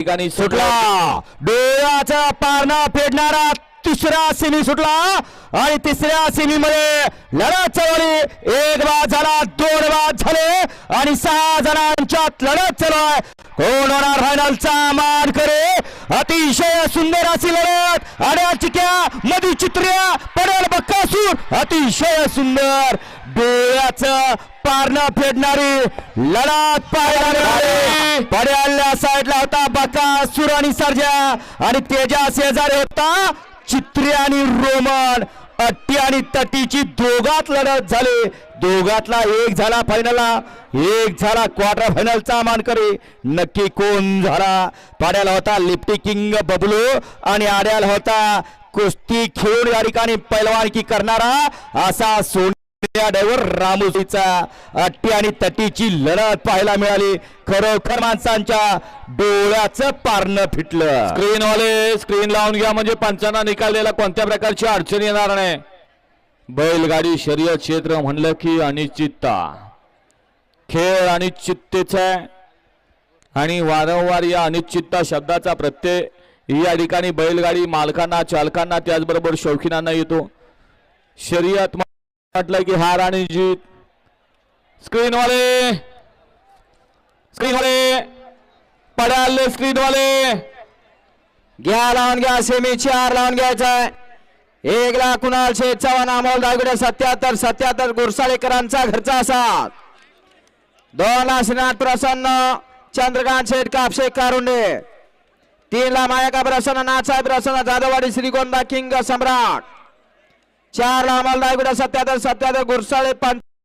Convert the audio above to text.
ठिकाणी सुटला डोळ्याचा पारणा फेडणारा तिसरा सेमी सुटला आणि तिसऱ्या सेमी मध्ये लढत चालली। एक बाद झाला, दोन बाद झाले आणि 6 जणांच्यात लढत चालू आहे। कोण होणार फायनलचा मानकरी? अतिशय सुंदर अशी लढत आणि चिक्या मधी चित्र्या पडेल बक्कासूर अतिशय सुंदर डोळ्याचं पारणं फेडणारी लढत पाहायला मिळाली। पड्याल्या साईडला होता बक्कासूर आणि सर्जा आणि तेजा शेजारी होता चित्रे आणि रोमन। अट्टी आणि तटीची दोघात लढत झाली, दोघातला एक झाला फायनलला, एक झाला क्वार्टर फायनलचा मानकरी। नक्की कोण झाला? पाड्याला होता लिफ्टी किंग बबलू आणि आड्याला होता कुस्ती खेळून या ठिकाणी पैलवानकी करणारा असा ड्रायव्हर रामूजीचा। अट्टी आणि तटीची लढत पाहायला मिळाली। खरोखर माणसांच्या डोळ्याचं पारणं फिटलं। स्क्रीन वाले स्क्रीन लावून घ्या म्हणजे पंचांना निकाललेला कोणत्या प्रकारची अडचण येणार नाही। बैलगाडी शर्यत क्षेत्र म्हणलं की अनिश्चितता, खेळ अनिश्चिततेचा आहे आणि वारंवार या अनिश्चितता शब्दाचा प्रत्यय या ठिकाणी बैलगाडी मालकांना, चालकांना, त्याचबरोबर शौकीनांना येतो। शर्यत म्हटलं की हार आणि जीत। स्क्रीन वाले पडाले स्क्रीन वाले घ्या, लावून घ्या, सेमी 4 लावून घ्यायचा। 1 लाख कुणाल शेठ चव्हाण, अमोल दागुडे 77 गुरसाळेकरांचा घरचा साथ। 2 ला श्रीनाथ प्रसन्न, चंद्रकांत शेठ कापशे कारुंडे। 3 ला मायाका प्रसन्न, नाथसाहेब प्रसन्न, जाधववाडी श्रीगोंदा किंग सम्राट। 4 ला अमोल दागुडे 77 गुरसाळे